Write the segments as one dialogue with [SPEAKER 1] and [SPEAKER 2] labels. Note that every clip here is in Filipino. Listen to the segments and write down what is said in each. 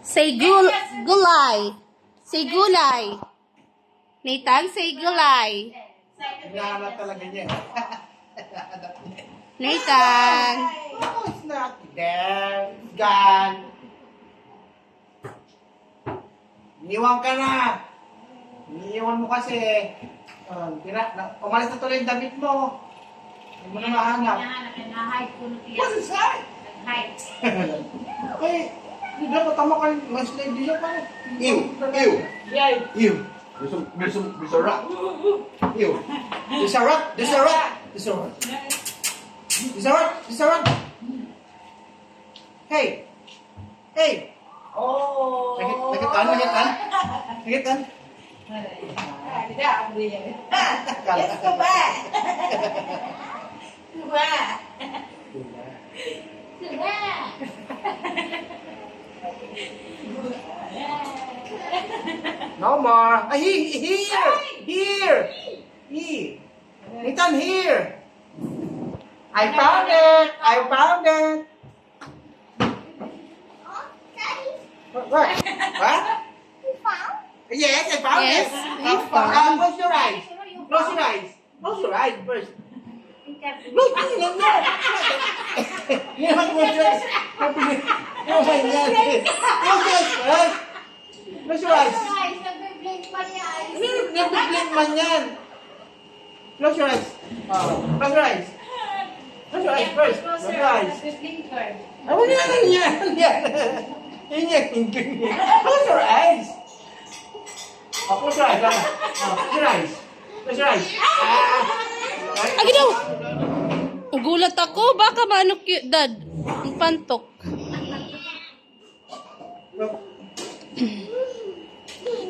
[SPEAKER 1] Say gulay. Say gulay. Nathan, say gulay.
[SPEAKER 2] Hinahanap talaga niya.
[SPEAKER 1] Nathan.
[SPEAKER 2] No, it's not there. It's gone. Iniwan ka na. Iniwan mo kasi. Umalis na tuloy yung damit mo. Hindi mo na mahanap. What is that? Ay, hindi dapat tama ka rin. Mas na hindi niya pa. Ew. Ew. Ew. There's a rat. Ew. There's a rat. There's a rat. There's a rat. There's a rat. There's a rat. Hey. Hey.
[SPEAKER 3] Oh.
[SPEAKER 2] Nakitaan. Nakitaan.
[SPEAKER 3] Yes, Kuba.
[SPEAKER 2] No more. Here. Nathan, here. I found it. What? Yes, I found it.
[SPEAKER 1] Yes, we found.
[SPEAKER 2] Close your eyes. Close your eyes first. Look, close your eyes. Close your eyes. Nag-blink man yan. Close your eyes. Close your eyes. Close your eyes first. Close your eyes. Close your eyes. Close your eyes. Close your eyes.
[SPEAKER 1] Agi daw. Gulat ako. Baka manok yun, Dad. Ang pantok.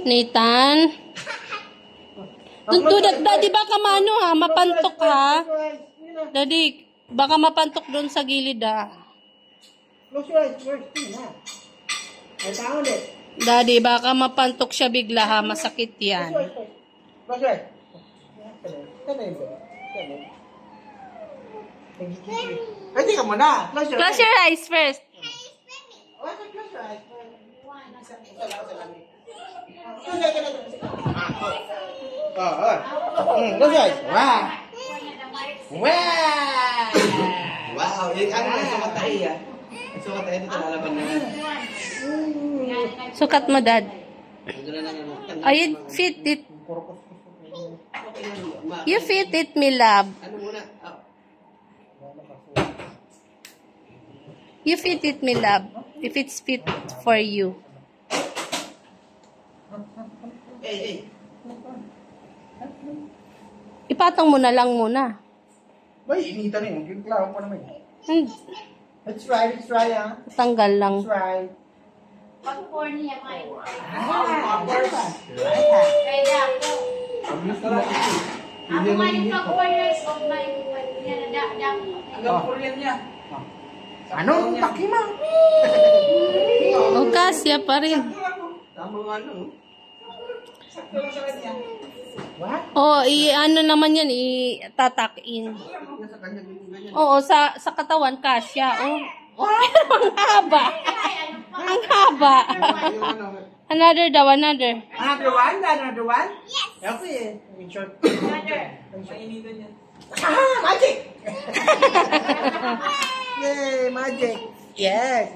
[SPEAKER 1] Nathan. Daddy, baka mano ha. Mapantok ha. Daddy, baka mapantok doon sa gilid ha.
[SPEAKER 2] Close your eyes first. I found it.
[SPEAKER 1] Daddy, baka mapantok siya bigla ha. Masakit yan.
[SPEAKER 2] Close your eyes. Ay, tingnan mo na.
[SPEAKER 1] Close your eyes first.
[SPEAKER 2] Close your eyes first. Close your eyes. Wow. Ano na sukat tayo ah. Sukat tayo dito lalaban naman.
[SPEAKER 1] Sukat mo, Dad. Ay, fit it. You fit it, me love.
[SPEAKER 2] Ano muna?
[SPEAKER 1] You fit it, me love. If it's fit for you.
[SPEAKER 2] Hey.
[SPEAKER 1] Ipatong mo na lang muna.
[SPEAKER 2] Bay, inita na yun. Klaro pa naman. Let's try ah.
[SPEAKER 1] Tanggal lang.
[SPEAKER 2] Let's try.
[SPEAKER 3] Pag-corny yan, Mike. Ako nga yung pag-corners of my
[SPEAKER 2] Anong takima?
[SPEAKER 1] O, kasya pa rin.
[SPEAKER 2] Tama nga no. Sakto lang sa kanya. What?
[SPEAKER 1] O, ano naman yan, itatak in. Oo, sa katawan, kasya. O. Ang haba. Ang haba. Another daw, another.
[SPEAKER 2] Another one? Yes. Okay. In short. Mainitan yan. Magic! Yay, magic. Yes.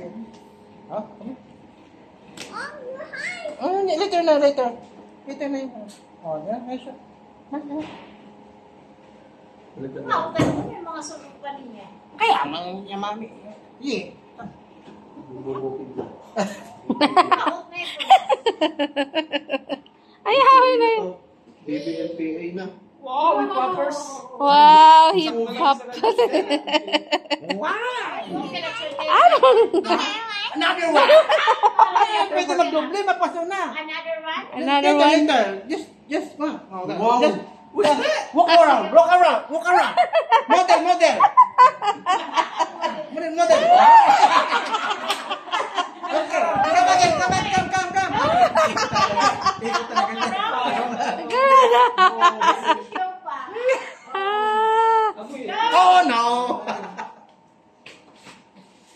[SPEAKER 2] Oh, later na. Later na yun. Oh, yan. Nice shot.
[SPEAKER 3] pero yung mga sunod pa niya.
[SPEAKER 2] Kaya, yung mami. Yeah.
[SPEAKER 1] Ay, hawin na yun.
[SPEAKER 4] BBMPA na.
[SPEAKER 2] Wow, poppers.
[SPEAKER 1] Wow, hip hop.
[SPEAKER 2] Wow.
[SPEAKER 3] Another
[SPEAKER 2] one. Pwede mag-doble, mapaso na.
[SPEAKER 3] Another one?
[SPEAKER 2] Later. Just,
[SPEAKER 4] Wow.
[SPEAKER 2] Walk around. Model. Model. Oh no!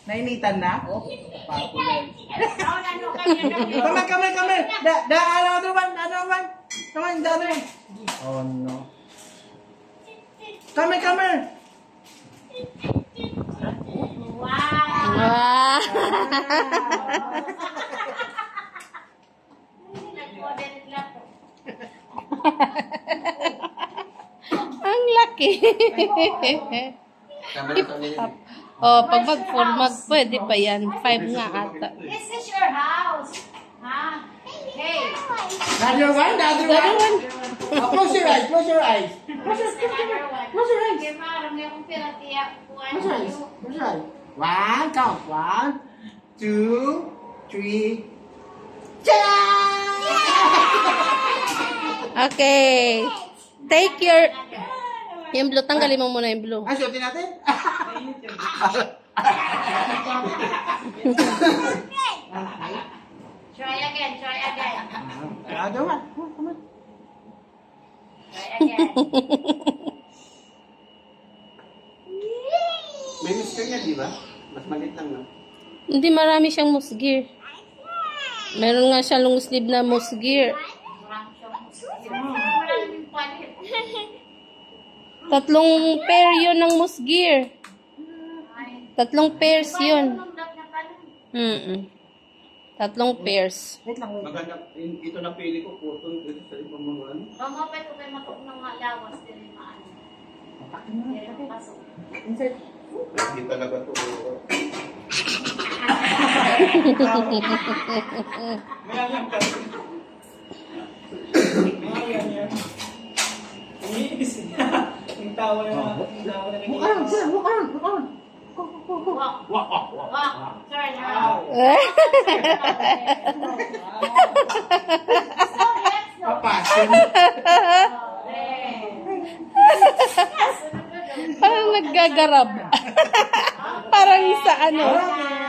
[SPEAKER 2] Nainita Palitan na? Oh, popular.
[SPEAKER 3] Ano kayo?
[SPEAKER 2] Come on. The other one. Come on, the other one. Oh no. Come on.
[SPEAKER 3] Wow!
[SPEAKER 1] Wow.
[SPEAKER 3] Nag-order lang po.
[SPEAKER 1] Ang laki. Oh, pag mag-format, pwede pa yan. 5 nga ata.
[SPEAKER 3] This is your house. Ha? Hey.
[SPEAKER 2] The other one. Oh, close your eyes.
[SPEAKER 3] This is another one.
[SPEAKER 2] Close your eyes.
[SPEAKER 3] Kaya maaram niya kung pinatiyak.
[SPEAKER 2] Close your eyes. One, count. 1, 2, 3.
[SPEAKER 1] Okay. Take your... Yung blue, tanggalin mo muna yung blue.
[SPEAKER 2] Suotin natin?
[SPEAKER 3] Try again.
[SPEAKER 2] The other one. Come on.
[SPEAKER 3] Try again.
[SPEAKER 4] May mister niya, di ba? Mas maliit lang, no?
[SPEAKER 1] Hindi, marami siyang moose gear. Meron nga siya long sleeve na moose gear.
[SPEAKER 3] Maraming palit.
[SPEAKER 1] 3 pair yun ng moose gear. 3 pairs yun. Mm-mm. 3 pairs.
[SPEAKER 4] Maganda, ito na pili ko, photo dito sa ibang mga ano.
[SPEAKER 3] Mamapay ko kayo matok ng mga lawas din yung maano. Pero pasok.
[SPEAKER 4] Hindi talaga to.
[SPEAKER 2] Yung tawa na. Walk on.
[SPEAKER 3] Walk. Turn around.
[SPEAKER 2] Papasin.
[SPEAKER 1] Parang naggagarab. Parang sa ano.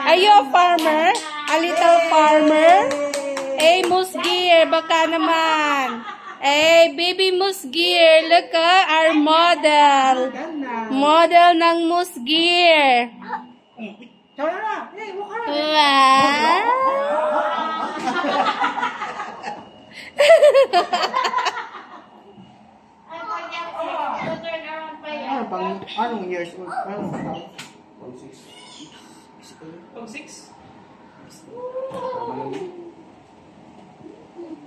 [SPEAKER 1] Are you a farmer? A little farmer? Hey, moose gear, baka naman. Hey, baby moose gear. Look our model. Model ng moose gear.
[SPEAKER 2] Tara na. Hey, walk on.
[SPEAKER 1] Wow.
[SPEAKER 3] Turn around pa yan.
[SPEAKER 2] Anong years old?
[SPEAKER 4] Pang 6?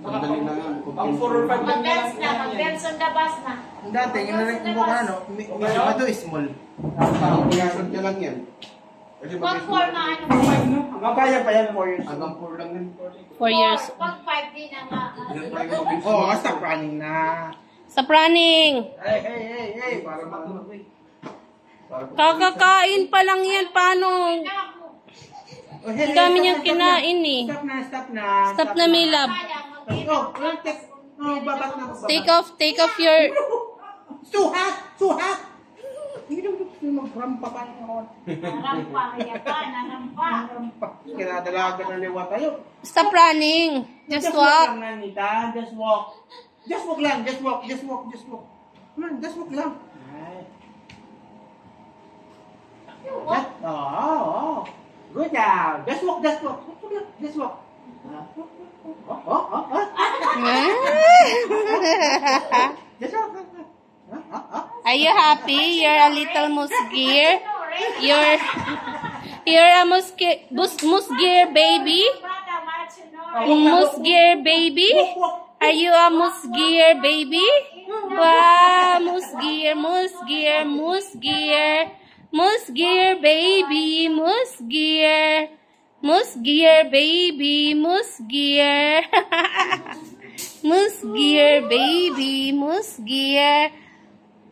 [SPEAKER 4] Madali na yan. Pang 4 or 5
[SPEAKER 3] Mag-dance na. Mag-dance on the bus na.
[SPEAKER 2] Dati, yung narinig mo ka ano, ito is small.
[SPEAKER 4] Pang ka lang yan. Kasi
[SPEAKER 3] Pag 4 na ano.
[SPEAKER 2] Kaya pa yan 4 years.
[SPEAKER 4] hanggang 4 lang yan.
[SPEAKER 1] 4 years.
[SPEAKER 3] Pag 5 din na nga.
[SPEAKER 2] Oo, stop running na.
[SPEAKER 1] Stop running.
[SPEAKER 2] Hey.
[SPEAKER 4] Para maano.
[SPEAKER 1] Kakakain pa lang yan. Paano? Ang dami niyang kinain eh.
[SPEAKER 2] Stop na.
[SPEAKER 1] Stop na, Milab.
[SPEAKER 2] Babat na.
[SPEAKER 1] Take off your...
[SPEAKER 2] So hot. Hindi na gusto magrampa pa niya ako.
[SPEAKER 3] Narampa. Kaya pa. Narampa.
[SPEAKER 2] Kinadalaga na liwa tayo.
[SPEAKER 1] Stop running. Just walk.
[SPEAKER 2] Lang, Nanita. Just walk. Just walk lang. Just walk. Come on, just walk lang. Oh. Good job. Just walk. Just walk.
[SPEAKER 1] Are you happy? You're a little moose gear. You're a moose gear baby. Moose gear baby. Are you a moose gear baby? Wow, moose gear baby, moose gear. Moose gear baby, moose gear. Moose gear baby, moose gear.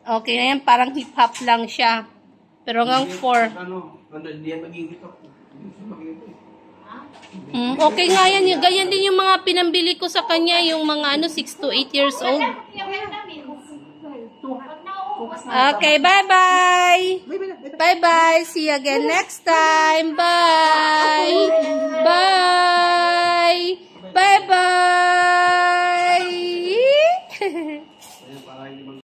[SPEAKER 1] Okay na yan, parang hip-hop lang siya. Pero hanggang 4.
[SPEAKER 4] Hindi yan magiging ito.
[SPEAKER 1] Okay nga yan. Ganyan din yung mga pinambili ko sa kanya. Yung mga 6 to 8 years old. Okay, bye-bye. Bye-bye. See you again next time. Bye. Bye. Bye-bye.